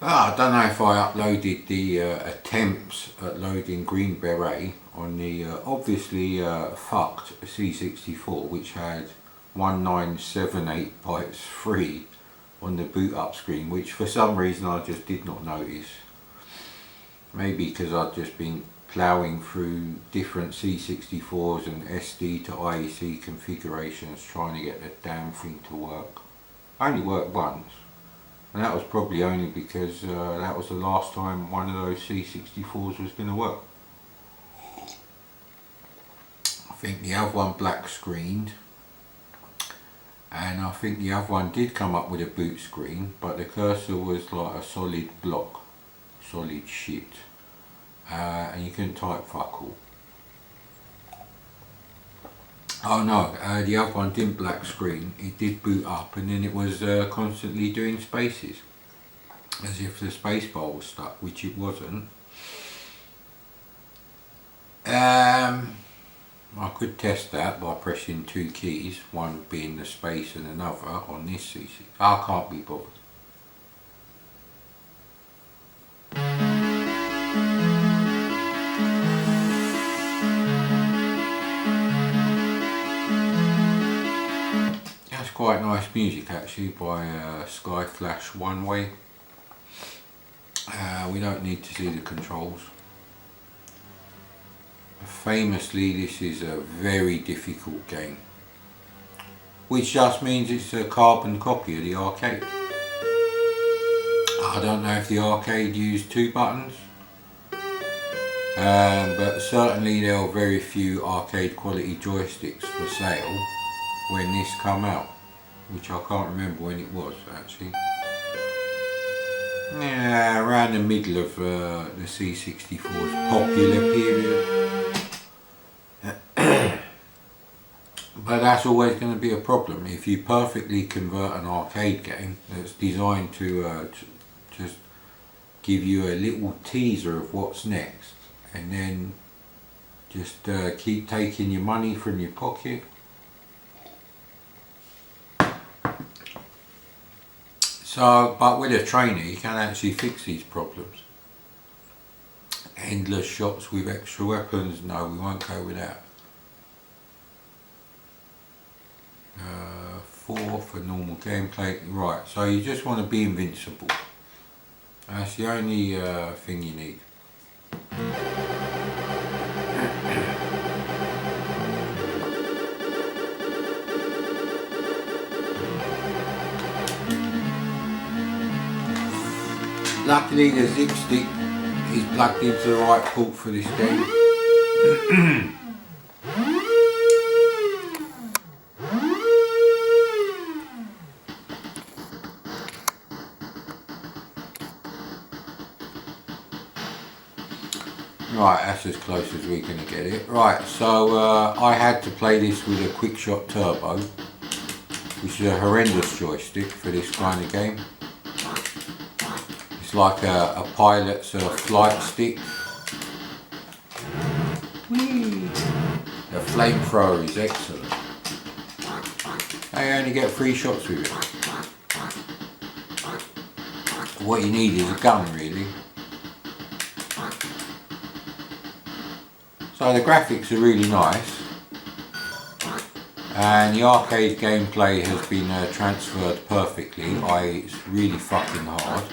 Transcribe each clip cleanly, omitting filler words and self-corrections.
I don't know if I uploaded the attempts at loading Green Beret on the obviously fucked C64, which had 1978 bytes free on the boot up screen, which for some reason I just did not notice. Maybe because I'd just been ploughing through different C64s and SD to IEC configurations trying to get the damn thing to work. Only worked once. And that was probably only because that was the last time one of those C64s was going to work. I think the other one black screened, and I think the other one did come up with a boot screen, but the cursor was like a solid block, solid shit, and you couldn't type fuck all. Oh no, the other one didn't black screen, it did boot up, and then it was constantly doing spaces, as if the spacebar was stuck, which it wasn't. I could test that by pressing two keys, one being the space and another on this CC. I can't be bothered. Quite nice music actually by Sky Flash One Way. We don't need to see the controls. Famously, this is a very difficult game, which just means it's a carbon copy of the arcade. I don't know if the arcade used two buttons, but certainly there were very few arcade quality joysticks for sale when this came out, which I can't remember when it was actually. Yeah, around the middle of the C64's popular period. But that's always going to be a problem if you perfectly convert an arcade game that's designed to just give you a little teaser of what's next, and then just keep taking your money from your pocket. So, but with a trainer you can actually fix these problems. Endless shots with extra weapons, no, we won't go with that. 4 for normal gameplay, right, so you just want to be invincible. That's the only thing you need. Luckily the zip stick is plugged into the right port for this game. Right, that's as close as we're going to get it. Right, so I had to play this with a Quickshot Turbo, which is a horrendous joystick for this kind of game. It's like a pilot's flight stick. Whee! The flamethrower is excellent. I only get 3 shots with it. What you need is a gun, really. So the graphics are really nice, and the arcade gameplay has been transferred perfectly, i.e. it's really fucking hard.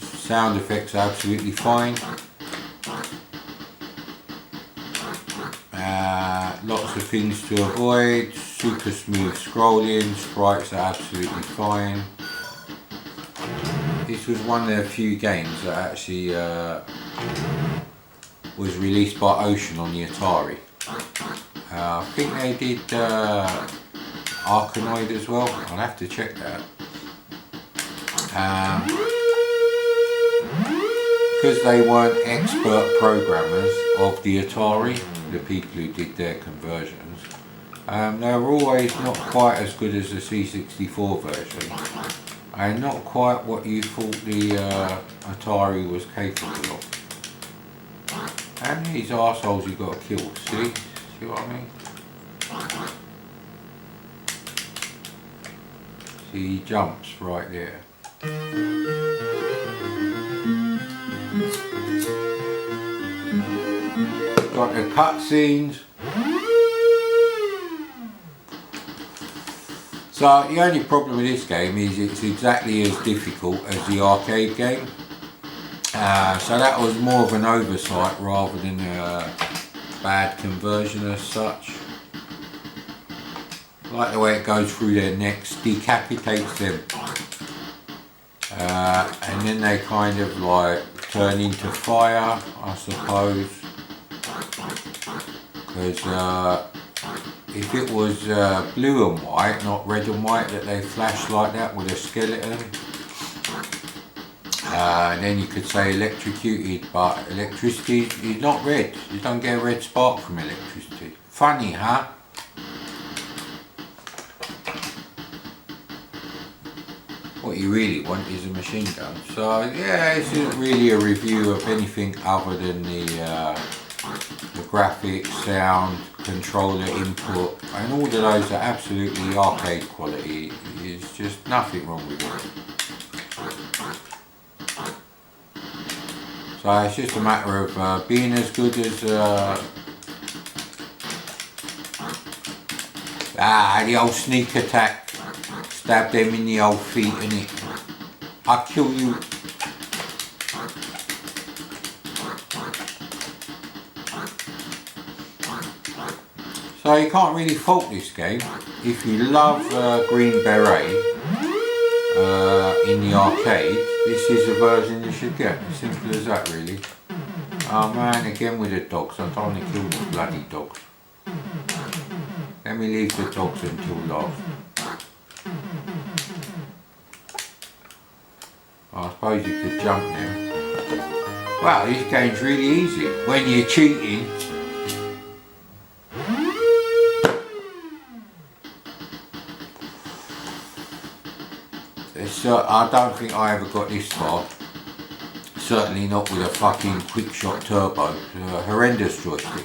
Sound effects are absolutely fine. Lots of things to avoid, super smooth scrolling, sprites are absolutely fine. This was one of the few games that actually was released by Ocean on the Atari. I think they did Arkanoid as well, I'll have to check that. Because they weren't expert programmers of the Atari, the people who did their conversions, they were always not quite as good as the C64 version, and not quite what you thought the Atari was capable of. And these arseholes you've got to kill, see what I mean? See, he jumps right there. Got the cutscenes. So the only problem with this game is it's exactly as difficult as the arcade game. So that was more of an oversight rather than a bad conversion as such. Like the way it goes through their necks, decapitates them. And then they kind of like turn into fire, I suppose. Because if it was blue and white, not red and white, that they flash like that with a skeleton, and then you could say electrocuted, but electricity is not red. You don't get a red spark from electricity. Funny, huh? What you really want is a machine gun. So yeah, this isn't really a review of anything other than the graphics, sound, controller input, and all of those are absolutely arcade quality. There's just nothing wrong with it. So it's just a matter of being as good as the old sneak attack. Stab them in the old feet, innit? I'll kill you. So you can't really fault this game. If you love Green Beret in the arcade, this is the version you should get. Simple as that, really. Oh man, again with the dogs. I don't want to kill the bloody dogs. Let me leave the dogs until last. I suppose you could jump them. Wow, this game's really easy when you're cheating. I don't think I ever got this far. Certainly not with a fucking quick shot turbo. Horrendous joystick.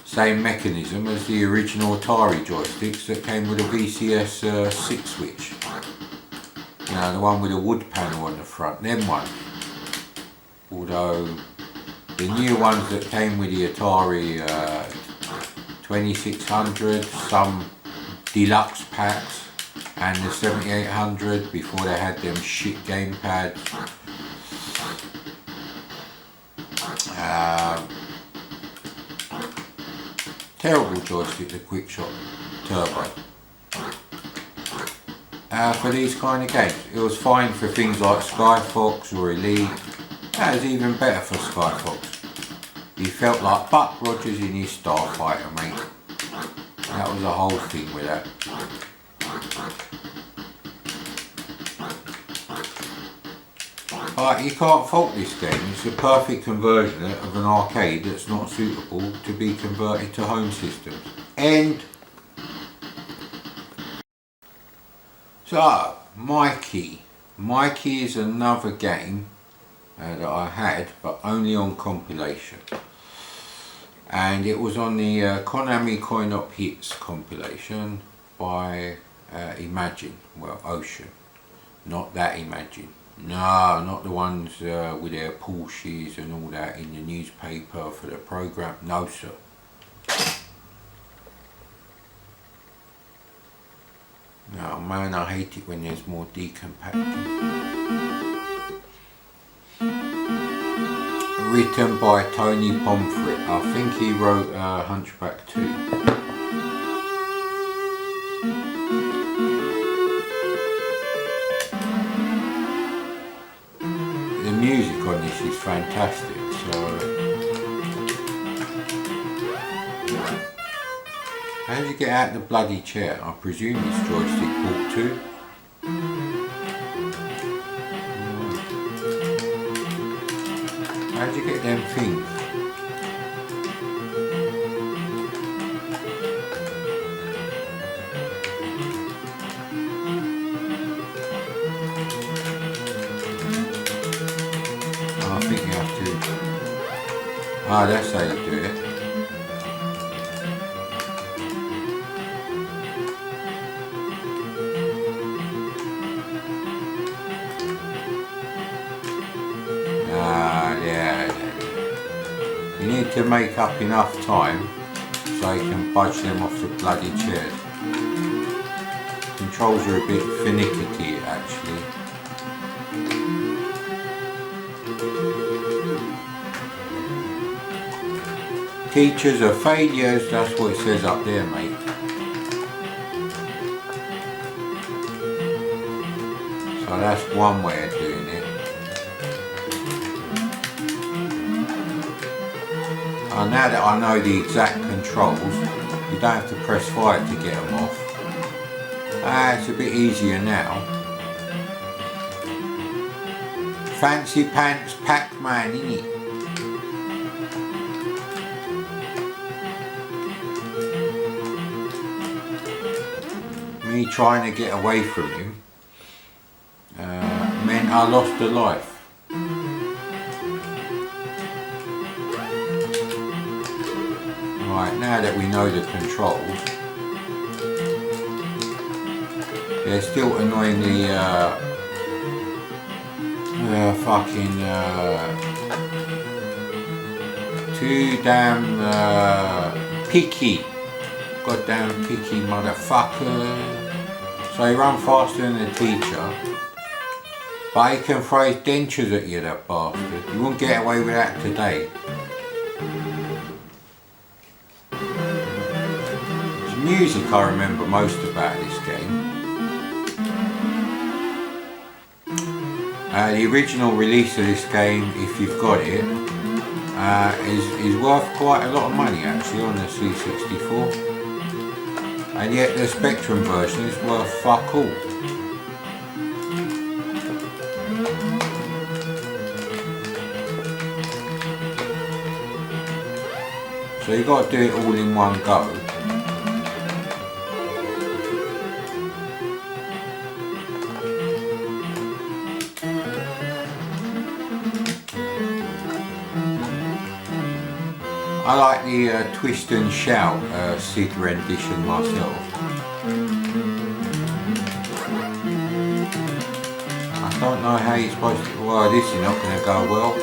Same mechanism as the original Atari joysticks that came with a VCS 6 switch. You know, the one with a wood panel on the front, them ones. Although the new ones that came with the Atari 2600, some deluxe packs, and the 7800 before they had them shit gamepads. Terrible joystick, the quick shot turbo. For these kind of games, it was fine for things like Sky Fox or Elite. That was even better for Sky Fox. You felt like Buck Rogers in his Starfighter, mate. That was the whole thing with that. But you can't fault this game. It's a perfect conversion of an arcade that's not suitable to be converted to home systems. End. So, Mikey. Mikey is another game that I had, but only on compilation. And it was on the Konami Coin-op Hits compilation by Imagine, well, Ocean. Not that Imagine. No, not the ones with their Porsches and all that in the newspaper for the program. No, sir. No, man, I hate it when there's more decompacting. Written by Tony Pomfret. I think he wrote Hunchback 2. The music on this is fantastic, so... How did you get out of the bloody chair? I presume it's joystick port 2. How did you get them things? Oh, I think you have to... Ah, that's how you do it. need to make up enough time so you can budge them off the bloody chairs. Controls are a bit finicky actually. Teachers are failures, that's what it says up there, mate. So that's one way of doing it. And now that I know the exact controls, you don't have to press fire to get them off. It's a bit easier now. Fancy pants Pac-Man, innit? Me trying to get away from him meant I lost a life. Right, now that we know the controls, they're still annoyingly too damn picky. Goddamn picky motherfucker. So he run faster than the teacher, but he can throw his dentures at you, that bastard. You won't get away with that today. The music I remember most about this game. The original release of this game, if you've got it, is worth quite a lot of money actually on the C64. And yet the Spectrum version is worth fuck all. So you got to do it all in one go. I like the Twist and Shout Sid rendition myself. I don't know how you're supposed to... Well, this is not going to go well.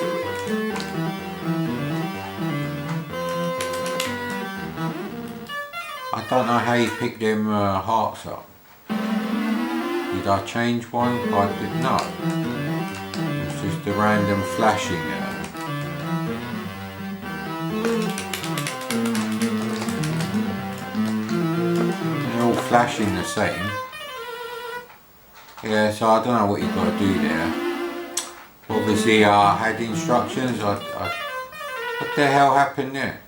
I don't know how you pick them hearts up. Did I change one? I did not. It's just a random flashing. Flashing the same. Yeah, so I don't know what you've got to do there. Obviously I had instructions. What the hell happened there?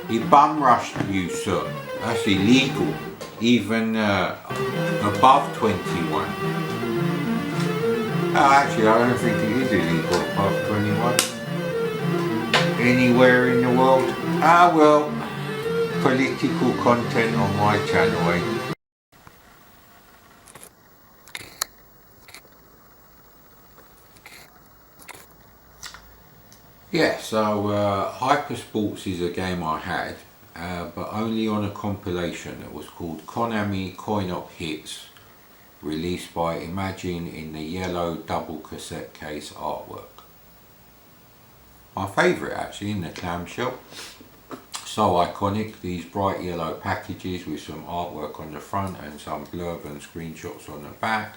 He bum rushed you, sir. That's illegal. Even above 21. Actually I don't think it is illegal above 21. Anywhere in the world. Well. Political content on my channel, eh? Yeah, so Hyper Sports is a game I had, but only on a compilation that was called Konami Coin-op Hits, released by Imagine in the yellow double cassette case artwork. My favourite actually, in the clamshell. So iconic, these bright yellow packages with some artwork on the front and some blurb and screenshots on the back.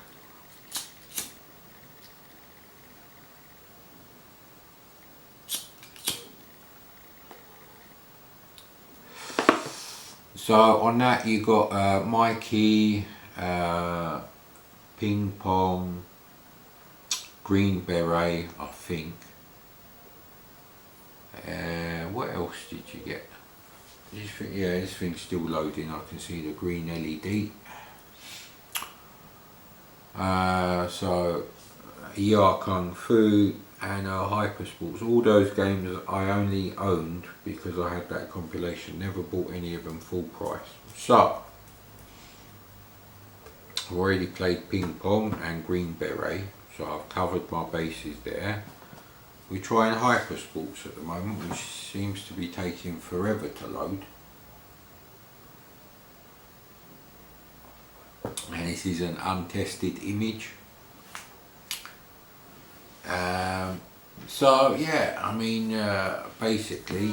So on that you got Mikey, Ping Pong, Green Beret, I think. What else did you get? Yeah, this thing's still loading. I can see the green LED. So Kung Fu and Hyper Sports. All those games I only owned because I had that compilation. Never bought any of them full price. So I've already played Ping Pong and Green Beret, so I've covered my bases there. We're trying Hyper Sports at the moment, which seems to be taking forever to load. And this is an untested image. So yeah, I mean, basically,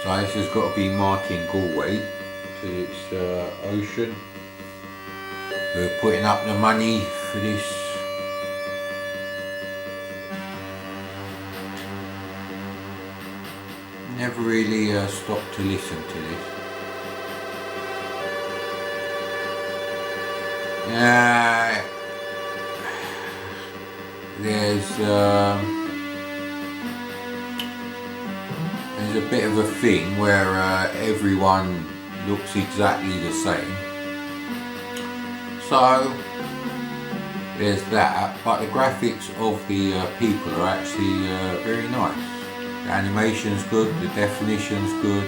so this has got to be marking Galway because it's ocean. We're putting up the money for this. Never really stopped to listen to this. There's a bit of a thing where everyone looks exactly the same. So there's that, but the graphics of the people are actually very nice. The animation's good, the definition's good,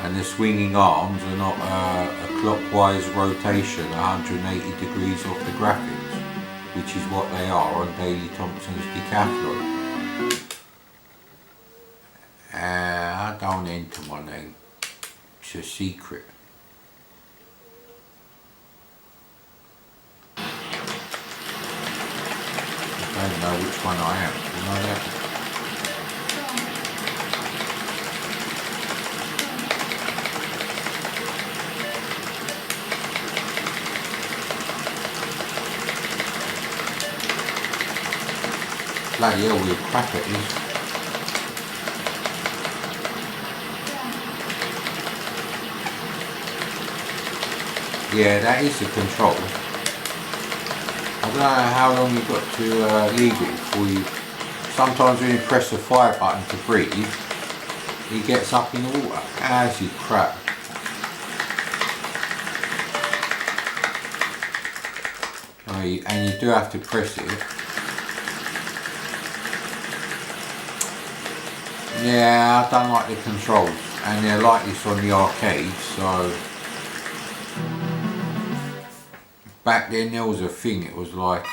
and the swinging arms are not a clockwise rotation 180 degrees off the graphics, which is what they are on Daley Thompson's Decathlon. I don't enter my name, it's a secret. I don't know which one I am, you know that? Bloody hell, we're crap at this. Yeah, that is the control. I don't know how long you've got to leave it before you... Sometimes when you press the fire button to breathe, he gets up in the water. Ah, this is crap. And you do have to press it. Yeah, I don't like the controls, and they're like this on the arcade, so... Back then there was a thing, it was like...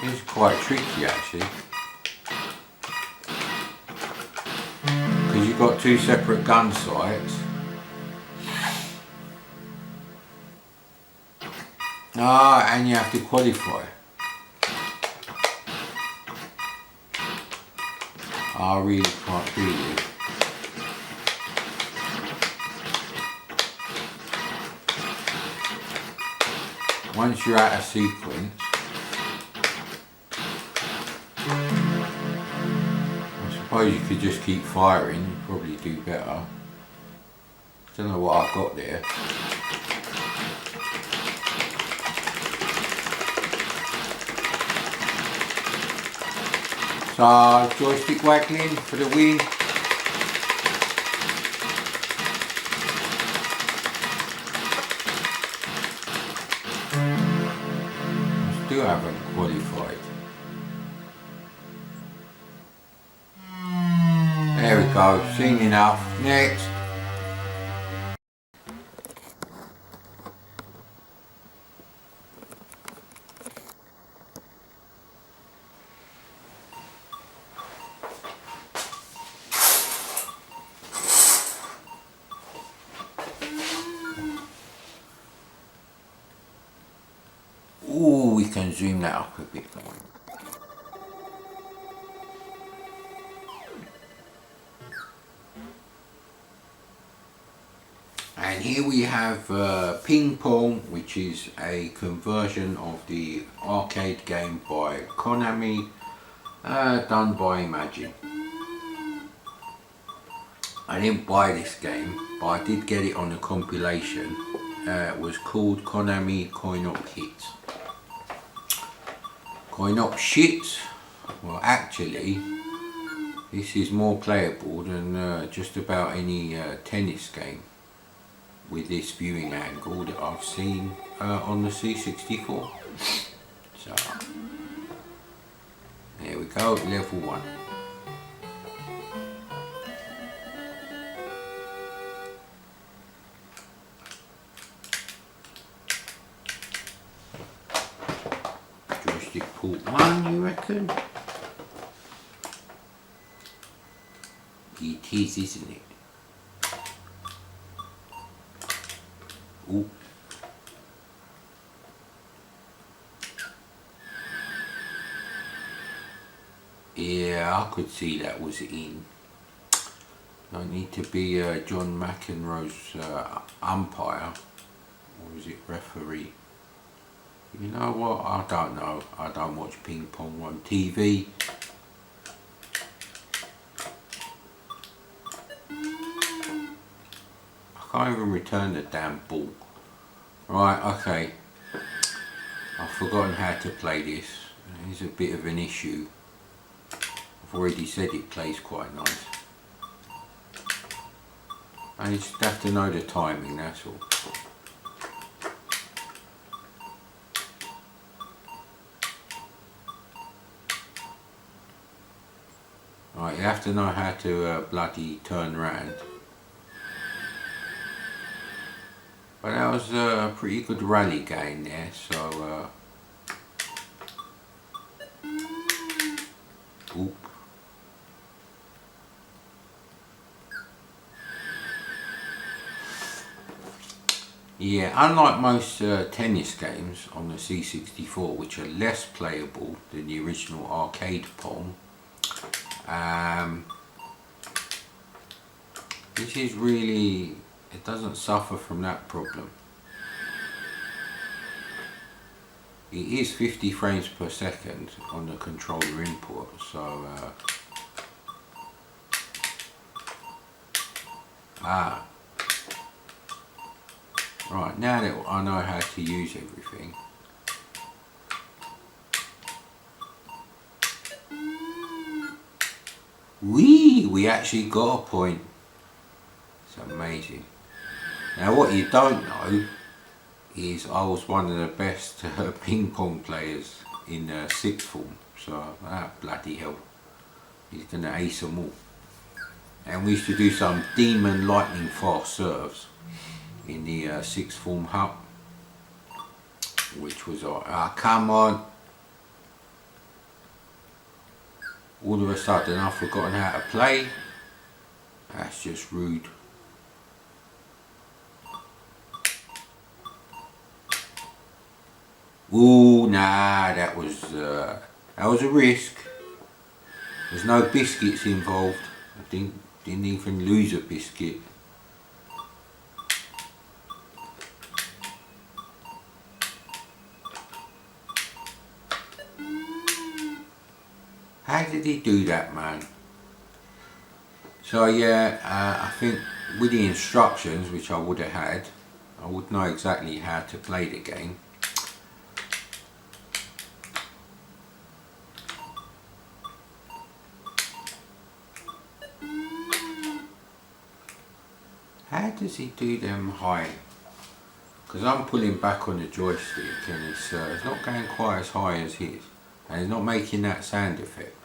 it's quite tricky actually. Because you've got two separate gun sights. And you have to qualify. I really can't do this. Once you're out of sequence, I suppose you could just keep firing, you'd probably do better. Don't know what I've got there. So, joystick waggling for the win. I still haven't qualified. There we go, seen enough. Next. Ooh, we can zoom that up a bit. And here we have Ping Pong, which is a conversion of the arcade game by Konami, done by Imagine. I didn't buy this game, but I did get it on a compilation. It was called Konami Coin-op Hits. Coin-op shits? Well, actually, this is more playable than just about any tennis game with this viewing angle that I've seen on the C64. So, there we go, level 1. joystick port 1, you reckon? It is, isn't it? Ooh. Yeah, I could see that was in. Don't need to be John McEnroe's umpire, or is it referee? You know what, I don't know. I don't watch ping pong on TV. I can't even return the damn ball. Right, okay. I've forgotten how to play this. It's a bit of an issue. I've already said it plays quite nice. I just have to know the timing, that's all. Right, you have to know how to bloody turn round. But that was a pretty good rally game there, so oop. Yeah, unlike most tennis games on the C64, which are less playable than the original arcade Pong, this is really, it doesn't suffer from that problem. It is 50 frames per second on the controller input, so right, now that I know how to use everything. We actually got a point. It's amazing. Now what you don't know is I was one of the best ping pong players in sixth form, so bloody hell, he's gonna ace them all. And we used to do some demon lightning fast serves in the sixth form hut, which was come on. All of a sudden I've forgotten how to play. That's just rude. Ooh, nah, that was a risk. There's no biscuits involved. I didn't even lose a biscuit. How did he do that, man? So yeah, I think with the instructions, which I would have had, I would know exactly how to play the game. How does he do them high? Because I'm pulling back on the joystick and it's not going quite as high as his. And it's not making that sound effect.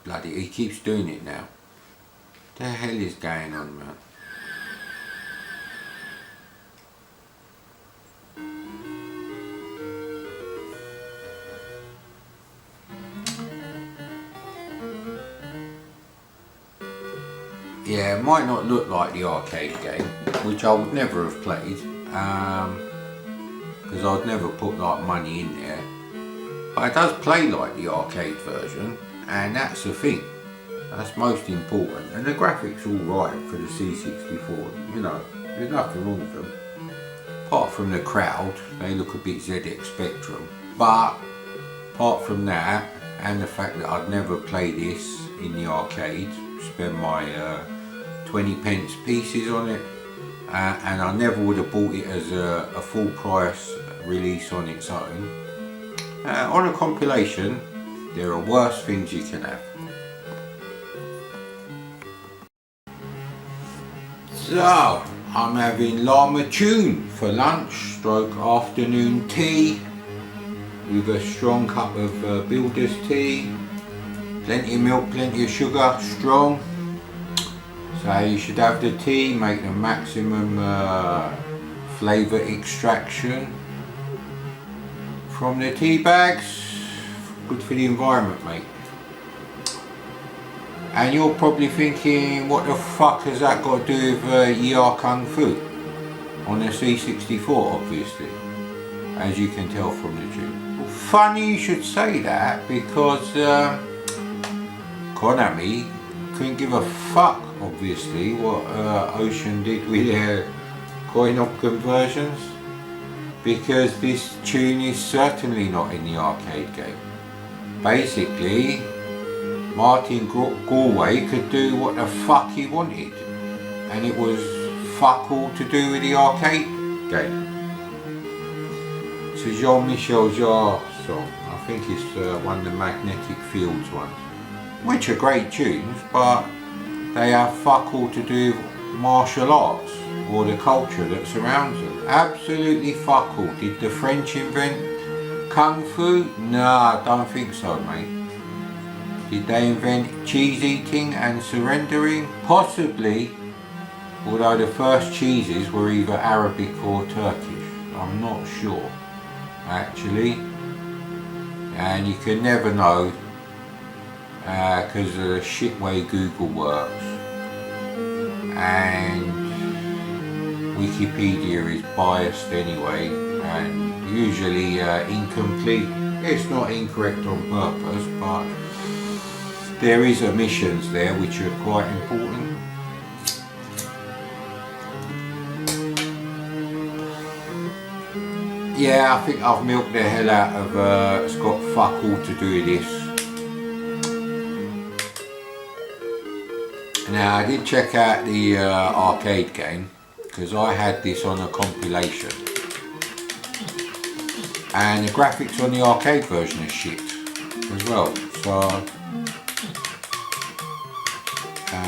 Bloody, he keeps doing it now. What the hell is going on, man? Yeah, it might not look like the arcade game, which I would never have played, because I'd never put like money in there. But it does play like the arcade version, and that's the thing. That's most important. And the graphics alright for the C64, you know, there's nothing wrong with them. Apart from the crowd, they look a bit ZX Spectrum. But apart from that, and the fact that I'd never play this in the arcade, spend my 20 pence pieces on it, and I never would have bought it as a full price release on its own. On a compilation, there are worse things you can have. So, I'm having Llama Tune for lunch stroke afternoon tea with a strong cup of builder's tea. Plenty of milk, plenty of sugar, strong. So you should have the tea, make the maximum flavour extraction from the tea bags. Good for the environment, mate. And you're probably thinking, what the fuck has that got to do with ER Kung Fu? On the C64, obviously, as you can tell from the tune. Well, funny you should say that, because Konami couldn't give a fuck, obviously, what Ocean did with their coin-op conversions, because this tune is certainly not in the arcade game. Basically, Martin Galway could do what the fuck he wanted, and it was fuck all to do with the arcade game. It's a Jean-Michel Jarre song. I think it's one of the Magnetic Fields ones, which are great tunes, but they have fuck all to do with martial arts or the culture that surrounds them. Absolutely fuck all. Did the French invent Kung Fu? Nah, I don't think so, mate. Did they invent cheese eating and surrendering? Possibly, although the first cheeses were either Arabic or Turkish. I'm not sure, actually. And you can never know, because of the shit way Google works. And Wikipedia is biased anyway, and usually incomplete. It's not incorrect on purpose, but there is omissions there which are quite important. Yeah, I think I've milked the hell out of it's got fuck all to do with this. Now, I did check out the arcade game, because I had this on a compilation, and the graphics on the arcade version are shit as well. So I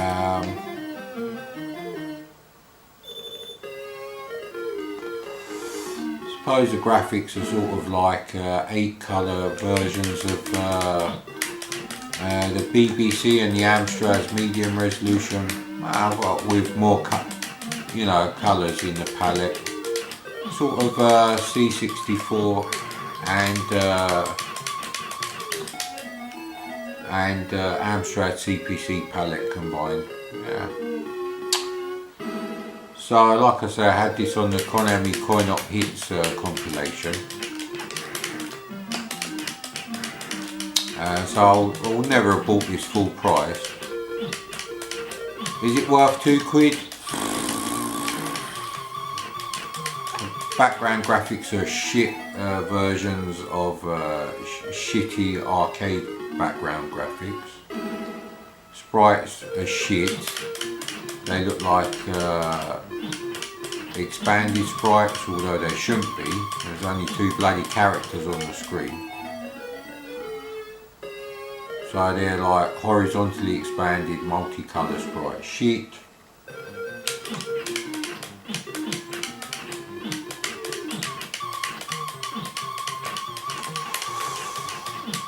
suppose the graphics are sort of like 8 colour versions of the BBC and the Amstrad's medium resolution, with more colours in the palette, sort of C64 and Amstrad CPC palette combined. Yeah. So, like I say, I had this on the Konami Coin-op Hits compilation. So I'll never have bought this full price. Is it worth £2? Background graphics are shit versions of shitty arcade background graphics. Sprites are shit. They look like expanded sprites, although they shouldn't be. There's only 2 bloody characters on the screen. So they're like horizontally expanded multicolour sprite shit.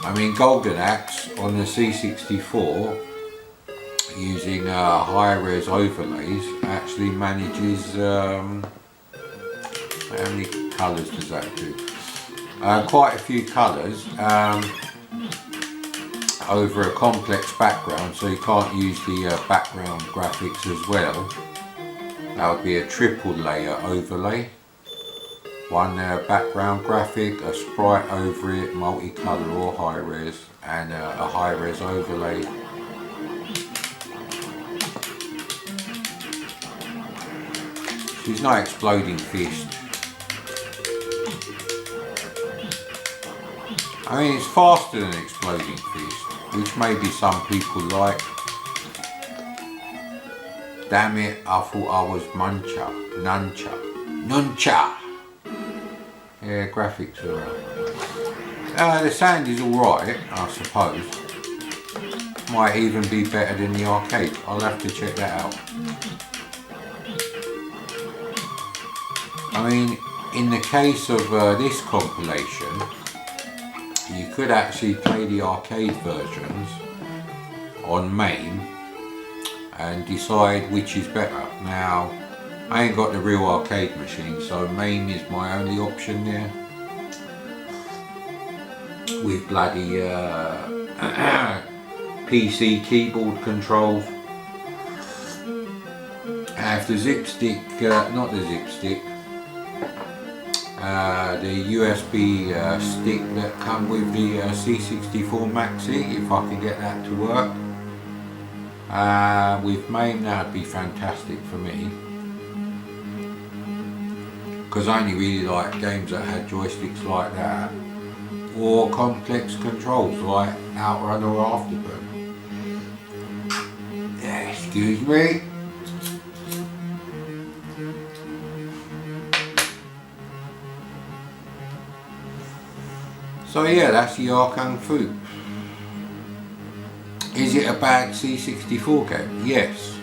I mean, Golden Axe on the C64, using high-res overlays, actually manages, how many colours does that do? Quite a few colours. Over a complex background, so you can't use the background graphics as well. That would be a triple layer overlay. One background graphic, a sprite over it, multicolour or high res, and a high res overlay. She's not exploding fist. I mean, it's faster than exploding fist, which maybe some people like. Damn it, I thought I was Nuncha. Yeah, graphics are the sound is alright, I suppose. Might even be better than the arcade. I'll have to check that out. I mean, in the case of this compilation, you could actually play the arcade versions on MAME and decide which is better. Now, I ain't got the real arcade machine, so MAME is my only option there. With bloody PC keyboard controls. I have the zip stick, not the zip stick, the USB stick that come with the C64 Maxi, if I can get that to work. With MAME that would be fantastic for me, because I only really like games that had joysticks like that, or complex controls like Outrun or Afterburn. Excuse me. So yeah, that's the Kung Fu. Is it a bad C64 game? Yes.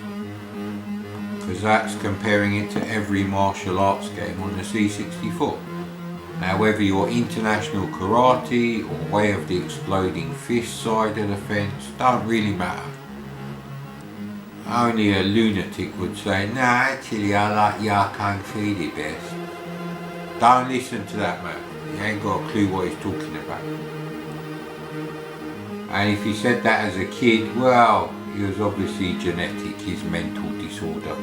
Because that's comparing it to every martial arts game on the C64. Now whether you're international karate or way of the exploding fist side of the fence, don't really matter. Only a lunatic would say, nah, actually I like Kung Fu the best. Don't listen to that man. He ain't got a clue what he's talking about. And if he said that as a kid, well, he was obviously genetic, his mental disorder.